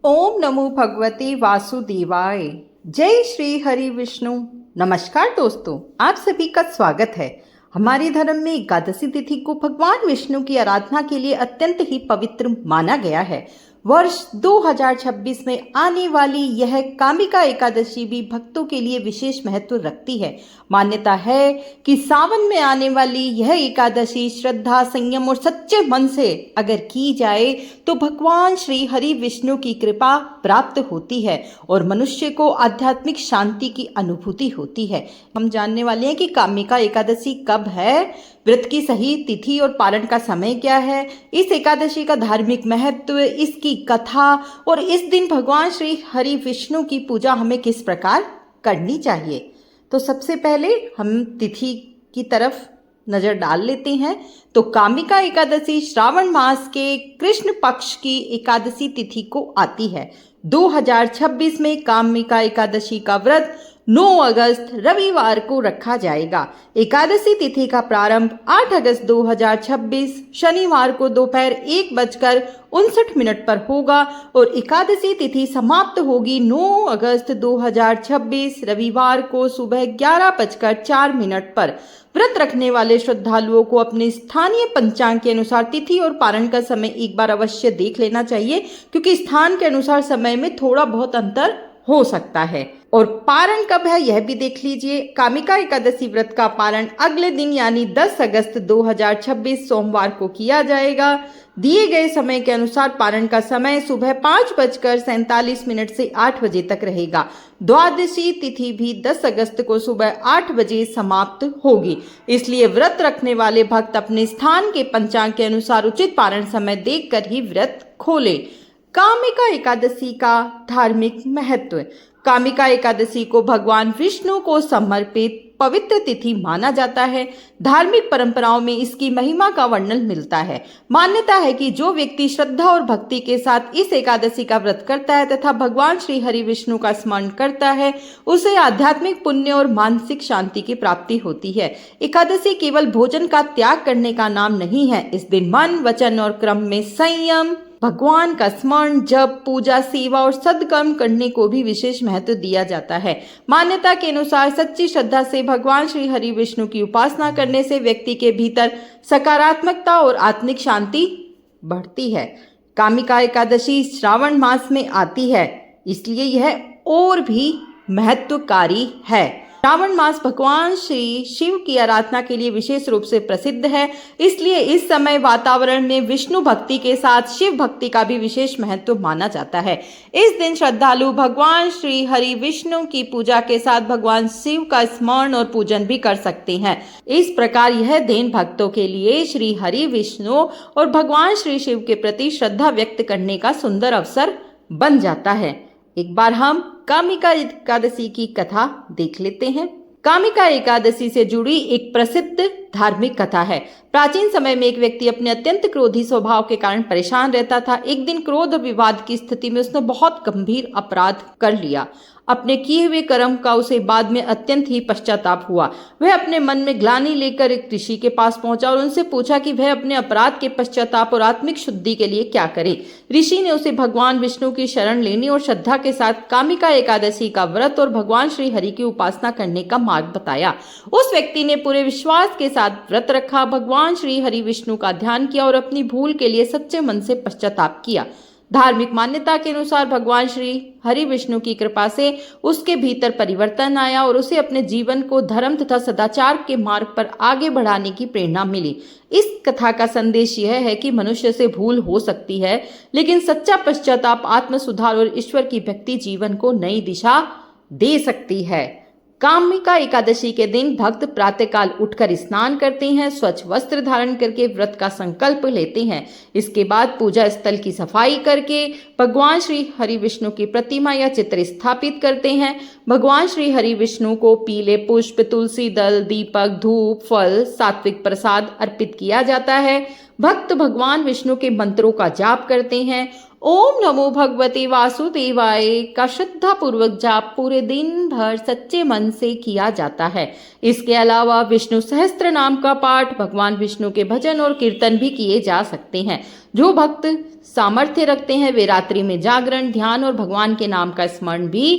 ओम नमो भगवते वासुदेवाय। जय श्री हरि विष्णु। नमस्कार दोस्तों, आप सभी का स्वागत है। हमारे धर्म में एकादशी तिथि को भगवान विष्णु की आराधना के लिए अत्यंत ही पवित्र माना गया है। वर्ष 2026 में आने वाली यह कामिका एकादशी भी भक्तों के लिए विशेष महत्व रखती है। मान्यता है कि सावन में आने वाली यह एकादशी श्रद्धा, संयम और सच्चे मन से अगर की जाए तो भगवान श्री हरि विष्णु की कृपा प्राप्त होती है और मनुष्य को आध्यात्मिक शांति की अनुभूति होती है। हम जानने वाले हैं कि कामिका एकादशी कब है, व्रत की सही तिथि और पारण का समय क्या है, इस एकादशी का धार्मिक महत्व, इसकी कथा और इस दिन भगवान श्री हरि विष्णु की पूजा हमें किस प्रकार करनी चाहिए। तो सबसे पहले हम तिथि की तरफ नजर डाल लेते हैं। तो कामिका एकादशी श्रावण मास के कृष्ण पक्ष की एकादशी तिथि को आती है। 2026 में कामिका एकादशी का व्रत 9 अगस्त रविवार को रखा जाएगा। एकादशी तिथि का प्रारंभ 8 अगस्त 2026 शनिवार को दोपहर 1:59 पर होगा और एकादशी तिथि समाप्त होगी 9 अगस्त 2026 रविवार को सुबह 11:04 पर। व्रत रखने वाले श्रद्धालुओं को अपने स्थानीय पंचांग के अनुसार तिथि और पारण का समय एक बार अवश्य देख लेना चाहिए, क्योंकि स्थान के अनुसार समय में थोड़ा बहुत अंतर हो सकता है। और पारण कब है यह भी देख लीजिए। कामिका एकादशी व्रत का पारण अगले दिन यानी 10 अगस्त 2026 सोमवार को किया जाएगा। दिए गए समय के अनुसार पारण का समय सुबह 5:47 से 8 बजे तक रहेगा। द्वादशी तिथि भी 10 अगस्त को सुबह 8 बजे समाप्त होगी। इसलिए व्रत रखने वाले भक्त अपने स्थान के पंचांग के अनुसार उचित पारण समय देखकर ही व्रत खोले। कामिका एकादशी का धार्मिक महत्व। कामिका एकादशी को भगवान विष्णु को समर्पित पवित्र तिथि माना जाता है। धार्मिक परंपराओं में इसकी महिमा का वर्णन मिलता है। मान्यता है कि जो व्यक्ति श्रद्धा और भक्ति के साथ इस एकादशी का व्रत करता है तथा भगवान श्री हरि विष्णु का स्मरण करता है, उसे आध्यात्मिक पुण्य और मानसिक शांति की प्राप्ति होती है। एकादशी केवल भोजन का त्याग करने का नाम नहीं है। इस दिन मन, वचन और कर्म में संयम, भगवान का स्मरण, जप, पूजा, सेवा और सद्कर्म करने को भी विशेष महत्व दिया जाता है। मान्यता के अनुसार सच्ची श्रद्धा से भगवान श्री हरि विष्णु की उपासना करने से व्यक्ति के भीतर सकारात्मकता और आत्मिक शांति बढ़ती है। कामिका एकादशी श्रावण मास में आती है, इसलिए यह और भी महत्वकारी है। श्रावण मास भगवान श्री शिव की आराधना के लिए विशेष रूप से प्रसिद्ध है, इसलिए इस समय वातावरण में विष्णु भक्ति के साथ शिव भक्ति का भी विशेष महत्व माना जाता है। इस दिन श्रद्धालु भगवान श्री हरि विष्णु की पूजा के साथ भगवान शिव का स्मरण और पूजन भी कर सकते हैं। इस प्रकार यह दिन भक्तों के लिए श्री हरि विष्णु और भगवान श्री शिव के प्रति श्रद्धा व्यक्त करने का सुंदर अवसर बन जाता है। एक बार हम कामिका एकादशी की कथा देख लेते हैं। कामिका एकादशी से जुड़ी एक प्रसिद्ध धार्मिक कथा है। प्राचीन समय में एक व्यक्ति अपने अत्यंत क्रोधी स्वभाव के कारण परेशान रहता था। एक दिन क्रोध और विवाद की स्थिति में उसने बहुत गंभीर अपराध कर लिया। अपने किए हुए कर्म का उसे बाद में अत्यंत ही पश्चाताप हुआ। वह अपने मन में ग्लानि लेकर एक ऋषि के पास पहुंचा और उनसे पूछा कि वह अपने अपराध के पश्चाताप और आत्मिक शुद्धि के लिए क्या करे। ऋषि ने उसे भगवान विष्णु की शरण लेने और श्रद्धा के साथ कामिका एकादशी का व्रत और भगवान श्री हरि की उपासना करने का मार्ग बताया। उस व्यक्ति ने पूरे विश्वास के साथ व्रत रखा, भगवान श्री हरि विष्णु का ध्यान किया और अपनी भूल के लिए सच्चे मन से पश्चाताप किया। धार्मिक मान्यता के अनुसार भगवान श्री हरि विष्णु की कृपा से उसके भीतर परिवर्तन आया और उसे अपने जीवन को धर्म तथा सदाचार के मार्ग पर आगे बढ़ाने की प्रेरणा मिली। इस कथा का संदेश यह है कि मनुष्य से भूल हो सकती है, लेकिन सच्चा पश्चाताप, आत्म सुधार और ईश्वर की भक्ति जीवन को नई दिशा दे सकती है। कामिका एकादशी के दिन भक्त प्रातःकाल उठकर स्नान करते हैं, स्वच्छ वस्त्र धारण करके व्रत का संकल्प लेते हैं। इसके बाद पूजा स्थल की सफाई करके भगवान श्री हरि विष्णु की प्रतिमा या चित्र स्थापित करते हैं। भगवान श्री हरि विष्णु को पीले पुष्प, तुलसी दल, दीपक, धूप, फल, सात्विक प्रसाद अर्पित किया जाता है। भक्त भगवान विष्णु के मंत्रों का जाप करते हैं। ओम नमो भगवते वासुदेवाय का श्रद्धा पूर्वक जाप पूरे दिन भर सच्चे मन से किया जाता है। इसके अलावा विष्णु सहस्त्र नाम का पाठ, भगवान विष्णु के भजन और कीर्तन भी किए जा सकते हैं। जो भक्त सामर्थ्य रखते हैं वे रात्रि में जागरण, ध्यान और भगवान के नाम का स्मरण भी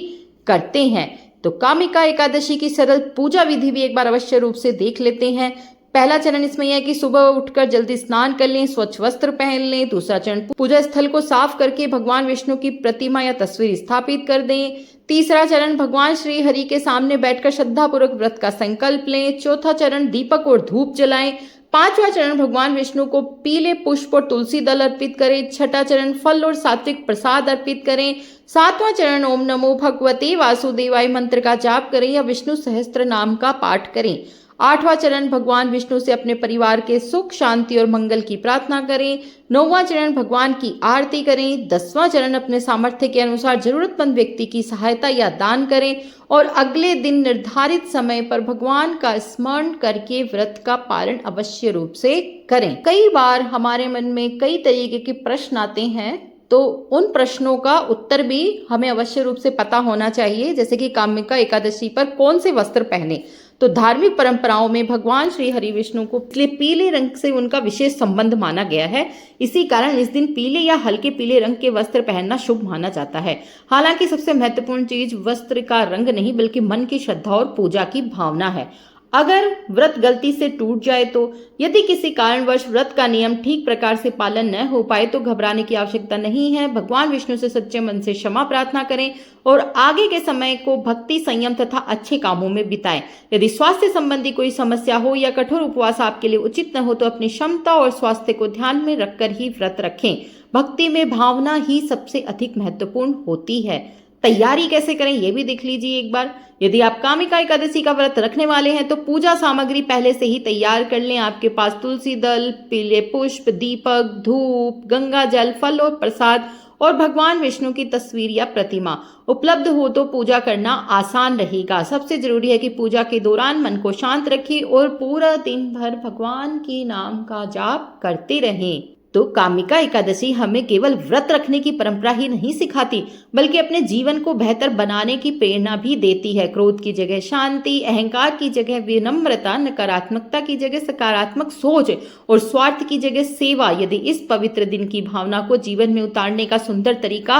करते हैं। तो कामिका एकादशी की सरल पूजा विधि भी एक बार अवश्य रूप से देख लेते हैं। पहला चरण इसमें यह है कि सुबह उठकर जल्दी स्नान कर लें, स्वच्छ वस्त्र पहन लें। दूसरा चरण पूजा स्थल को साफ करके भगवान विष्णु की प्रतिमा या तस्वीर स्थापित कर दें। तीसरा चरण भगवान श्री हरि के सामने बैठकर श्रद्धापूर्वक व्रत का संकल्प लें। चौथा चरण दीपक और धूप जलाएं। पांचवा चरण भगवान विष्णु को पीले पुष्प और तुलसी दल अर्पित करें। छठा चरण फल और सात्विक प्रसाद अर्पित करें। सातवां चरण ओम नमो भगवते वासुदेवाय मंत्र का जाप करें या विष्णु सहस्त्र नाम का पाठ करें। आठवां चरण भगवान विष्णु से अपने परिवार के सुख, शांति और मंगल की प्रार्थना करें। नौवां चरण भगवान की आरती करें। 10वां चरण अपने सामर्थ्य के अनुसार जरूरतमंद व्यक्ति की सहायता या दान करें और अगले दिन निर्धारित समय पर भगवान का स्मरण करके व्रत का पालन अवश्य रूप से करें। कई बार हमारे मन में कई तरीके के प्रश्न आते हैं, तो उन प्रश्नों का उत्तर भी हमें अवश्य रूप से पता होना चाहिए। जैसे कि कामिका एकादशी पर कौन से वस्त्र पहने, तो धार्मिक परंपराओं में भगवान श्री हरि विष्णु को पीले रंग से उनका विशेष संबंध माना गया है। इसी कारण इस दिन पीले या हल्के पीले रंग के वस्त्र पहनना शुभ माना जाता है। हालांकि सबसे महत्वपूर्ण चीज वस्त्र का रंग नहीं बल्कि मन की श्रद्धा और पूजा की भावना है। अगर व्रत गलती से टूट जाए तो यदि किसी कारणवश व्रत का नियम ठीक प्रकार से पालन न हो पाए तो घबराने की आवश्यकता नहीं है। भगवान विष्णु से सच्चे मन से क्षमा प्रार्थना करें और आगे के समय को भक्ति, संयम तथा अच्छे कामों में बिताएं। यदि स्वास्थ्य संबंधी कोई समस्या हो या कठोर उपवास आपके लिए उचित न हो तो अपनी क्षमता और स्वास्थ्य को ध्यान में रखकर ही व्रत रखें। भक्ति में भावना ही सबसे अधिक महत्वपूर्ण होती है। तैयारी कैसे करें ये भी देख लीजिए एक बार। यदि आप कामिका एकादशी का व्रत रखने वाले हैं तो पूजा सामग्री पहले से ही तैयार कर लें। आपके पास तुलसी दल, पीले पुष्प, दीपक, धूप, गंगा जल, फल और प्रसाद और भगवान विष्णु की तस्वीर या प्रतिमा उपलब्ध हो तो पूजा करना आसान रहेगा। सबसे जरूरी है कि पूजा के दौरान मन को शांत रखें और पूरा दिन भर भगवान के नाम का जाप करते रहें। तो कामिका एकादशी हमें केवल व्रत रखने की परंपरा ही नहीं सिखाती बल्कि अपने जीवन को बेहतर बनाने की प्रेरणा भी देती है। क्रोध की जगह शांति, अहंकार की जगह विनम्रता, नकारात्मकता की जगह सकारात्मक सोच और स्वार्थ की जगह सेवा यदि इस पवित्र दिन की भावना को जीवन में उतारने का सुंदर तरीका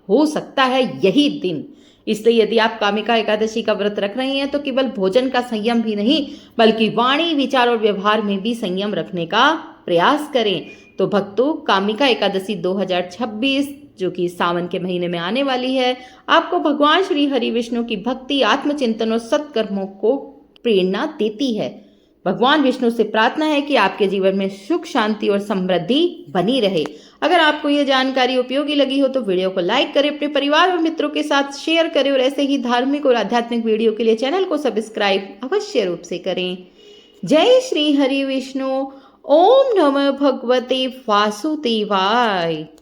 हो सकता है यही दिन। इसलिए यदि आप कामिका एकादशी का व्रत रख रहे हैं तो केवल भोजन का संयम भी नहीं बल्कि वाणी, विचार और व्यवहार में भी संयम रखने का प्रयास करें। तो भक्तों, कामिका एकादशी 2026 जो कि सावन के महीने में आने वाली है, आपको भगवान श्री हरि विष्णु की भक्ति, आत्मचिंतन और सत्कर्मों को प्रेरणा देती है। भगवान विष्णु से प्रार्थना है कि आपके जीवन में सुख, शांति और समृद्धि बनी रहे। अगर आपको यह जानकारी उपयोगी लगी हो तो वीडियो को लाइक करें, अपने परिवार और मित्रों के साथ शेयर करें और ऐसे ही धार्मिक और आध्यात्मिक वीडियो के लिए चैनल को सब्सक्राइब अवश्य रूप से करें। जय श्री हरि विष्णु। ओम नमः भगवते वासुदेवाय।